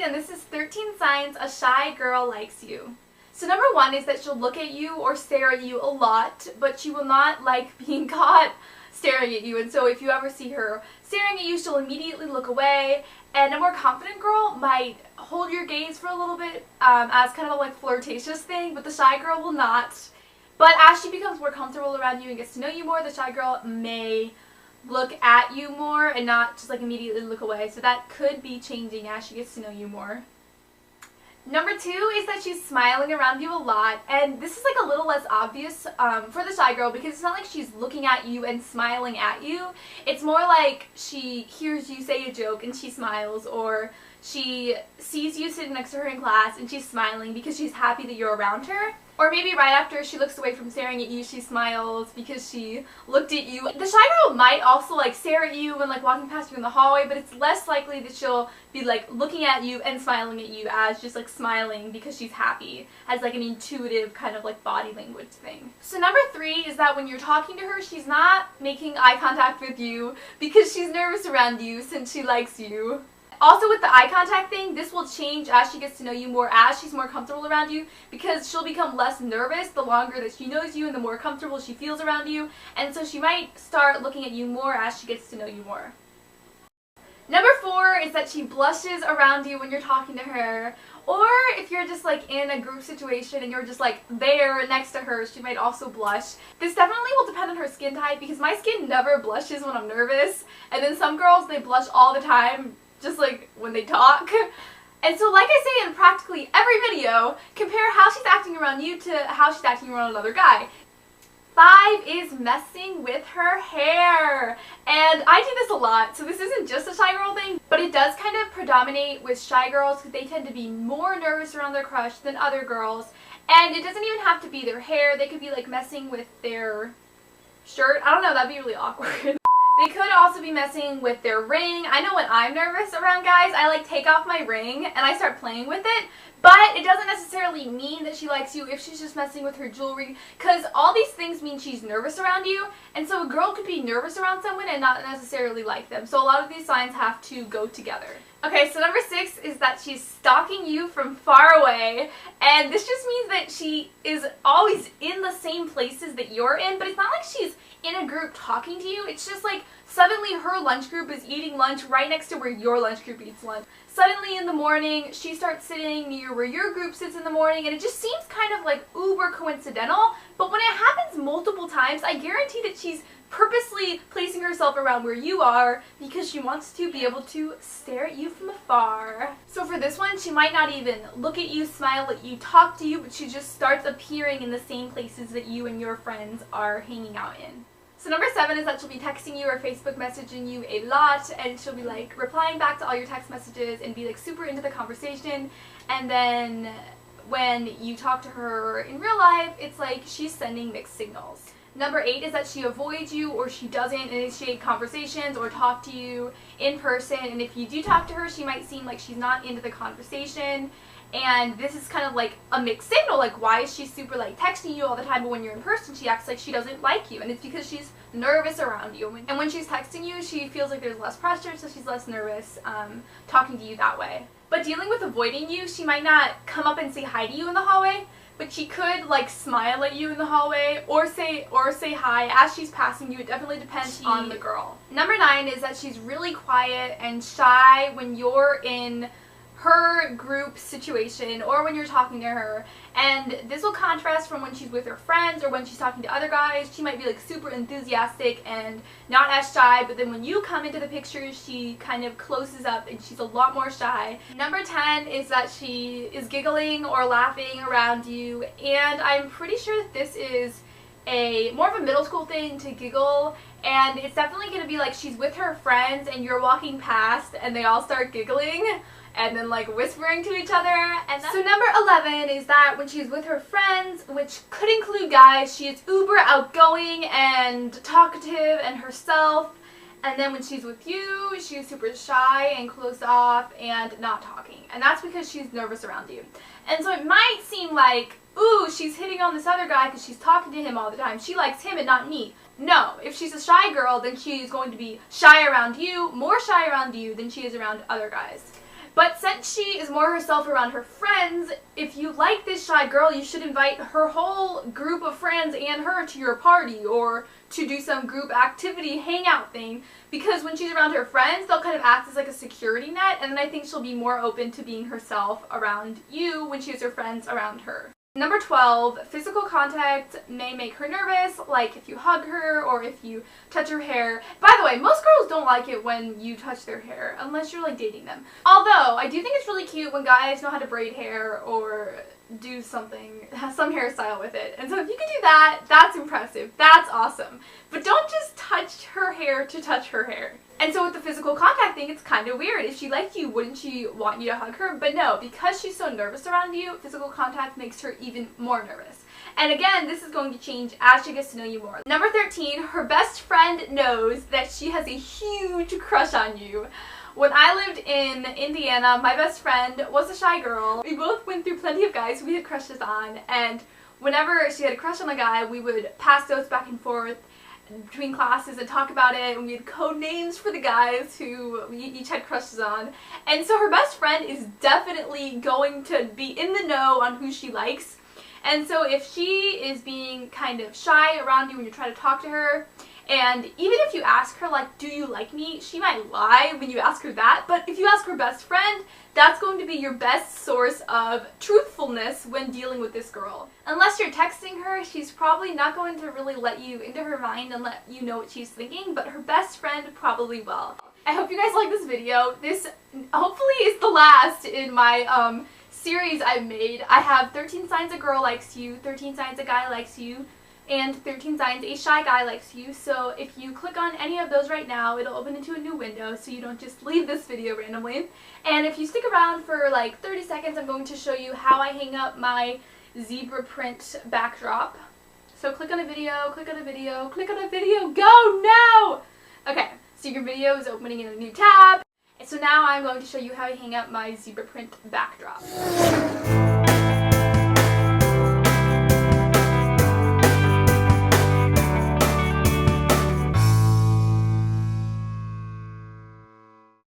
Ashley, and this is 13 signs a shy girl likes you. So number 1 is that she'll look at you or stare at you a lot, but she will not like being caught staring at you. And so if you ever see her staring at you, she'll immediately look away. And a more confident girl might hold your gaze for a little bit as kind of a flirtatious thing, but the shy girl will not. But as she becomes more comfortable around you and gets to know you more, the shy girl may look at you more and not just immediately look away. So that could be changing as she gets to know you more. Number 2 is that she's smiling around you a lot, and this is a little less obvious for the shy girl because it's not like she's looking at you and smiling at you. It's more like she hears you say a joke and she smiles, or she sees you sitting next to her in class and she's smiling because she's happy that you're around her. Or maybe right after she looks away from staring at you, she smiles because she looked at you. The shy girl might also stare at you when walking past you in the hallway, but it's less likely that she'll be looking at you and smiling at you as just smiling because she's happy, as an intuitive kind of body language thing. So number 3 is that when you're talking to her, she's not making eye contact with you because she's nervous around you since she likes you. Also with the eye contact thing, this will change as she gets to know you more, as she's more comfortable around you, because she'll become less nervous the longer that she knows you and the more comfortable she feels around you, and so she might start looking at you more as she gets to know you more. Number 4 is that she blushes around you when you're talking to her, or if you're just in a group situation and you're just there next to her, she might also blush. This definitely will depend on her skin type, because my skin never blushes when I'm nervous, and then some girls, they blush all the time, just when they talk. And so like I say in practically every video, compare how she's acting around you to how she's acting around another guy. 5 is messing with her hair. And I do this a lot, so this isn't just a shy girl thing, but it does kind of predominate with shy girls because they tend to be more nervous around their crush than other girls. And it doesn't even have to be their hair, they could be messing with their shirt. I don't know, that'd be really awkward. They could also be messing with their ring. I know when I'm nervous around guys, I take off my ring and I start playing with it, but it doesn't necessarily mean that she likes you if she's just messing with her jewelry, because all these things mean she's nervous around you, and so a girl could be nervous around someone and not necessarily like them. So a lot of these signs have to go together. Okay, so number 6 is that she's stalking you from far away, and this just means that she is always in the same places that you're in, but it's not like she's in a group talking to you. It's just suddenly her lunch group is eating lunch right next to where your lunch group eats lunch. Suddenly in the morning, she starts sitting near where your group sits in the morning, and it just seems kind of uber coincidental, but when it happens multiple times, I guarantee that she's purposely placing herself around where you are because she wants to be able to stare at you from afar. So for this one, she might not even look at you, smile at you, talk to you, but she just starts appearing in the same places that you and your friends are hanging out in. So number 7 is that she'll be texting you or Facebook messaging you a lot, and she'll be replying back to all your text messages and be super into the conversation, and then when you talk to her in real life, it's she's sending mixed signals. Number 8 is that she avoids you, or she doesn't initiate conversations or talk to you in person, and if you do talk to her, she might seem like she's not into the conversation. And this is kind of a mixed signal, why is she super texting you all the time, but when you're in person she acts like she doesn't like you, and it's because she's nervous around you. And when she's texting you, she feels like there's less pressure, so she's less nervous talking to you that way. But dealing with avoiding you, she might not come up and say hi to you in the hallway, but she could smile at you in the hallway or say hi as she's passing you. It definitely depends on the girl. Number 9 is that she's really quiet and shy when you're in her group situation or when you're talking to her, and this will contrast from when she's with her friends or when she's talking to other guys. She might be super enthusiastic and not as shy, but then when you come into the picture, she kind of closes up and she's a lot more shy. Number 10 is that she is giggling or laughing around you, and I'm pretty sure that this is more of a middle school thing to giggle, and it's definitely going to be she's with her friends and you're walking past and they all start giggling and then whispering to each other. And so number 11 is that when she's with her friends, which could include guys, she is uber outgoing and talkative and herself, and then when she's with you, she's super shy and closed off and not talking, and that's because she's nervous around you. And so it might seem ooh, she's hitting on this other guy because she's talking to him all the time. She likes him and not me. No, if she's a shy girl, then she's going to be shy around you, more shy around you than she is around other guys. But since she is more herself around her friends, if you like this shy girl, you should invite her whole group of friends and her to your party or to do some group activity hangout thing, because when she's around her friends, they'll kind of act as like a security net, and then I think she'll be more open to being herself around you when she has her friends around her. Number 12, physical contact may make her nervous, like if you hug her or if you touch her hair. By the way, most girls don't like it when you touch their hair, unless you're like dating them. Although, I do think it's really cute when guys know how to braid hair or do something, have some hairstyle with it. And so if you can do that, that's impressive. That's awesome. But don't just touch her hair to touch her hair. And so with the physical contact thing, it's kind of weird. If she liked you, wouldn't she want you to hug her? But no, because she's so nervous around you, physical contact makes her even more nervous. And again, this is going to change as she gets to know you more. Number 13, her best friend knows that she has a huge crush on you. When I lived in Indiana, my best friend was a shy girl. We both went through plenty of guys we had crushes on, and whenever she had a crush on a guy, we would pass notes back and forth between classes and talk about it, and we had code names for the guys who we each had crushes on. And so her best friend is definitely going to be in the know on who she likes. And so if she is being kind of shy around you when you try to talk to her, and even if you ask her, like, do you like me, she might lie when you ask her that, but if you ask her best friend, that's going to be your best source of truthfulness when dealing with this girl. Unless you're texting her, she's probably not going to really let you into her mind and let you know what she's thinking, but her best friend probably will. I hope you guys like this video. This hopefully is the last in my series I've made. I have 13 signs a girl likes you, 13 signs a guy likes you, and 13 signs a shy guy likes you. So if you click on any of those right now, it'll open into a new window so you don't just leave this video randomly. And if you stick around for like 30 seconds, I'm going to show you how I hang up my zebra print backdrop. So click on a video, click on a video, click on a video, go now! Okay, so your video is opening in a new tab. And so now I'm going to show you how I hang up my zebra print backdrop.